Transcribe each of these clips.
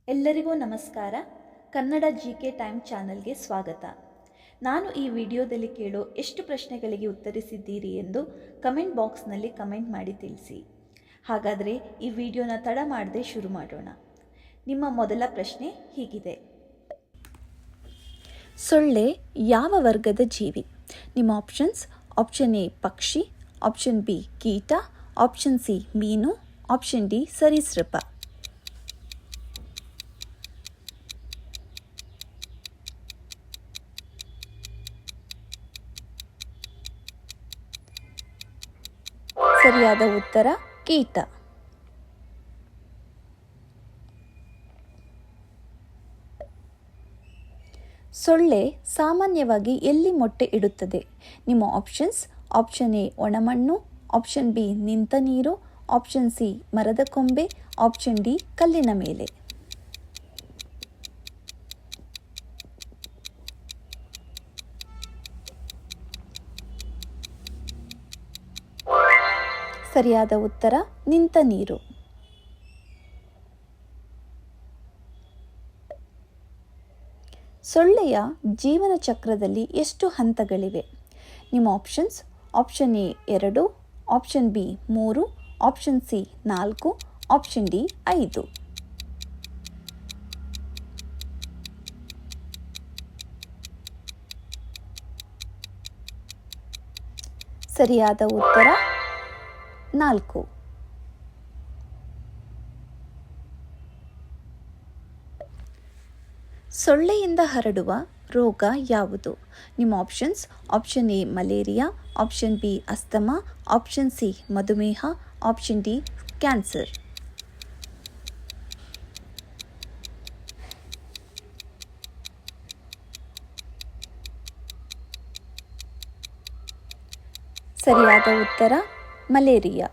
ಎಲ್ಲರಿಗೂ ನಮಸ್ಕಾರ. Kannada GK time ಚಾನಲ್ಗೆ ಸ್ವಾಗತ. ನಾನು ಈ ವಿಡಿಯೋದಲ್ಲಿ ಕೇಳೋ ಎಷ್ಟು ಪ್ರಶ್ನೆಗಳಿಗೆ ಉತ್ತರಿಸಿದ್ದೀರಿ ಎಂದು ಕಮೆಂಟ್ ಬಾಕ್ಸ್ನಲ್ಲಿ ಕಮೆಂಟ್ ಮಾಡಿ ತಿಳಿಸಿ. ಹಾಗಾದರೆ ಈ ವಿಡಿಯೋನ ತಡ ಮಾಡದೆ ಶುರು ಮಾಡೋಣ. ನಿಮ್ಮ ಮೊದಲ ಪ್ರಶ್ನೆ ಹೀಗಿದೆ: ಸೊಳ್ಳೆ ಯಾವ ವರ್ಗದ ಜೀವಿ? ನಿಮ್ಮ ಆಪ್ಷನ್ಸ್: ಆಪ್ಷನ್ ಎ ಪಕ್ಷಿ, ಆಪ್ಷನ್ ಬಿ ಕೀಟ, ಆಪ್ಷನ್ ಸಿ ಮೀನು, ಆಪ್ಷನ್ ಡಿ ಸರೀಸೃಪ. ಸರಿಯಾದ ಉತ್ತರ ಕೀಟ. ಸೊಳ್ಳೆ ಸಾಮಾನ್ಯವಾಗಿ ಎಲ್ಲಿ ಮೊಟ್ಟೆ ಇಡುತ್ತದೆ? ನಿಮ್ಮ ಆಪ್ಷನ್ಸ್: ಆಪ್ಷನ್ ಎ ಒಣಮಣ್ಣು, ಆಪ್ಷನ್ ಬಿ ನಿಂತ ನೀರು, ಆಪ್ಷನ್ ಸಿ ಮರದ ಕೊಂಬೆ, ಆಪ್ಷನ್ ಡಿ ಕಲ್ಲಿನ ಮೇಲೆ. ಸರಿಯಾದ ಉತ್ತರ ನಿಂತ ನೀರು. ಸೊಳ್ಳೆಯ ಜೀವನ ಚಕ್ರದಲ್ಲಿ ಎಷ್ಟು ಹಂತಗಳಿವೆ? ನಿಮ್ಮ options: option A 2, option B 3, option C 4, option D 5. ಸರಿಯಾದ ಉತ್ತರ 4. ಸೊಳ್ಳೆಯಿಂದ ಹರಡುವ ರೋಗ ಯಾವುದು? ನಿಮ್ಮ options: option A malaria, option B asthma, option C ಮಧುಮೇಹ, ಆಪ್ಷನ್ ಡಿ ಕ್ಯಾನ್ಸರ್. ಸರಿಯಾದ ಉತ್ತರ ಮಲೇರಿಯಾ.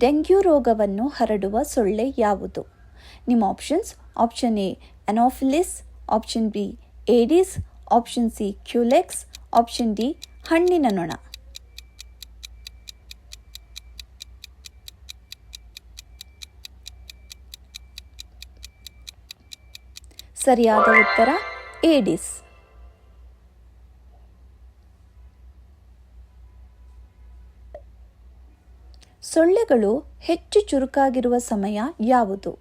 ಡೆಂಗ್ಯೂ ರೋಗವನ್ನು ಹರಡುವ ಸೊಳ್ಳೆ ಯಾವುದು? ನಿಮ್ಮ options: option A Anopheles, option B Aedes, option C Culex, option D ಹಣ್ಣಿನ ನೊಣ. ಸರಿಯಾದ ಉತ್ತರ ಏಡಿಸ್. ಸೊಳ್ಳೆಗಳು ಹೆಚ್ಚು ಚುರುಕಾಗಿರುವ ಸಮಯ ಯಾವುದು?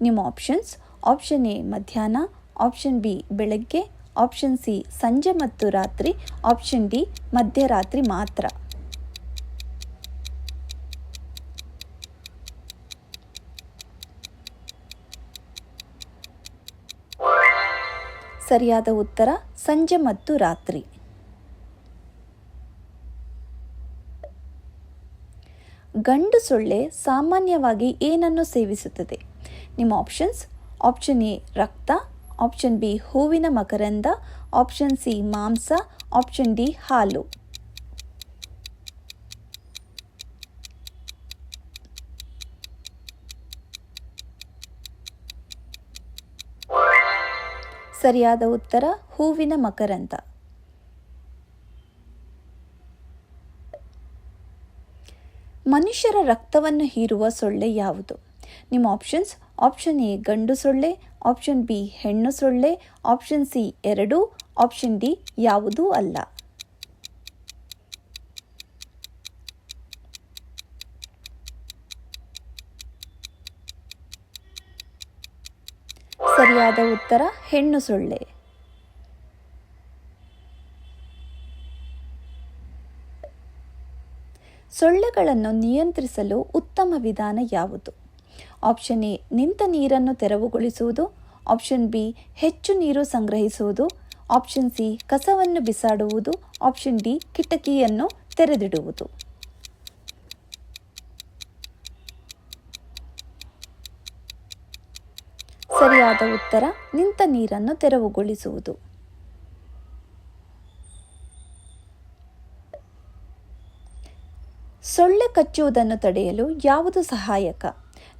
ನಿಮ್ಮ ಆಪ್ಷನ್ಸ್: ಆಪ್ಷನ್ ಎ ಮಧ್ಯಾಹ್ನ, ಆಪ್ಷನ್ ಬಿ ಬೆಳಗ್ಗೆ, ಆಪ್ಷನ್ ಸಿ ಸಂಜೆ ಮತ್ತು ರಾತ್ರಿ, ಆಪ್ಷನ್ ಡಿ ಮಧ್ಯರಾತ್ರಿ ಮಾತ್ರ. ಸರಿಯಾದ ಉತ್ತರ ಸಂಜೆ ಮತ್ತು ರಾತ್ರಿ. ಗಂಡು ಸೊಳ್ಳೆ ಸಾಮಾನ್ಯವಾಗಿ ಏನನ್ನು ಸೇವಿಸುತ್ತದೆ? ನಿಮ್ಮ ಆಪ್ಷನ್ಸ್: ಆಪ್ಷನ್ ಎ ರಕ್ತ, ಆಪ್ಷನ್ ಬಿ ಹೂವಿನ ಮಕರಂದ, ಆಪ್ಷನ್ ಸಿ ಮಾಂಸ, ಆಪ್ಷನ್ ಡಿ ಹಾಲು. ಸರಿಯಾದ ಉತ್ತರ ಹೂವಿನ ಮಕರಂದ. ಮನುಷ್ಯರ ರಕ್ತವನ್ನು ಹೀರುವ ಸೊಳ್ಳೆ ಯಾವುದು? ನಿಮ್ಮ ಆಪ್ಷನ್ಸ್: ಆಪ್ಷನ್ ಎ ಗಂಡು ಸೊಳ್ಳೆ, ಆಪ್ಷನ್ ಬಿ ಹೆಣ್ಣು ಸೊಳ್ಳೆ, ಆಪ್ಷನ್ ಸಿ 2, ಆಪ್ಷನ್ ಡಿ ಯಾವುದೂ ಅಲ್ಲ. ಸರಿಯಾದ ಉತ್ತರ ಹೆಣ್ಣು ಸೊಳ್ಳೆ. ಸೊಳ್ಳೆಗಳನ್ನು ನಿಯಂತ್ರಿಸಲು ಉತ್ತಮ ವಿಧಾನ ಯಾವುದು? ಆಪ್ಷನ್ ಎ ನಿಂತ ನೀರನ್ನು ತೆರವುಗೊಳಿಸುವುದು, ಆಪ್ಷನ್ ಬಿ ಹೆಚ್ಚು ನೀರು ಸಂಗ್ರಹಿಸುವುದು, ಆಪ್ಷನ್ ಸಿ ಕಸವನ್ನು ಬಿಸಾಡುವುದು, ಆಪ್ಷನ್ ಡಿ ಕಿಟಕಿಯನ್ನು ತೆರೆದಿಡುವುದು. ಸರಿಯಾದ ಉತ್ತರ ನಿಂತ ನೀರನ್ನು ತೆರವುಗೊಳಿಸುವುದು. ಸೊಳ್ಳೆ ಕಚ್ಚುವುದನ್ನು ತಡೆಯಲು ಯಾವುದು ಸಹಾಯಕ?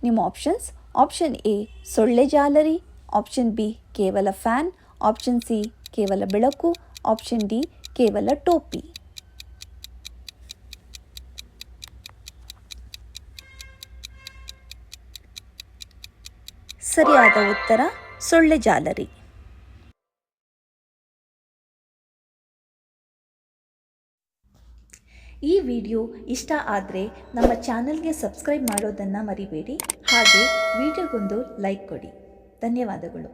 ನಿಮ್ಮ ಆಪ್ಷನ್ಸ್: ಆಪ್ಷನ್ ಎ ಸೊಳ್ಳೆ ಜಾಲರಿ, ಆಪ್ಷನ್ ಬಿ ಕೇವಲ ಫ್ಯಾನ್, ಆಪ್ಷನ್ ಸಿ ಕೇವಲ ಬೆಳಕು, ಆಪ್ಷನ್ ಡಿ ಕೇವಲ ಟೋಪಿ. ಸರಿಯಾದ ಉತ್ತರ ಸೊಳ್ಳೆ ಜಾಲರಿ. ಈ ವಿಡಿಯೋ ಇಷ್ಟ ಆದರೆ ನಮ್ಮ ಚಾನಲ್ಗೆ ಸಬ್ಸ್ಕ್ರೈಬ್ ಮಾಡೋದನ್ನು ಮರಿಬೇಡಿ. ಹಾಗೆ ವಿಡಿಯೋಗೊಂದು ಲೈಕ್ ಕೊಡಿ. ಧನ್ಯವಾದಗಳು.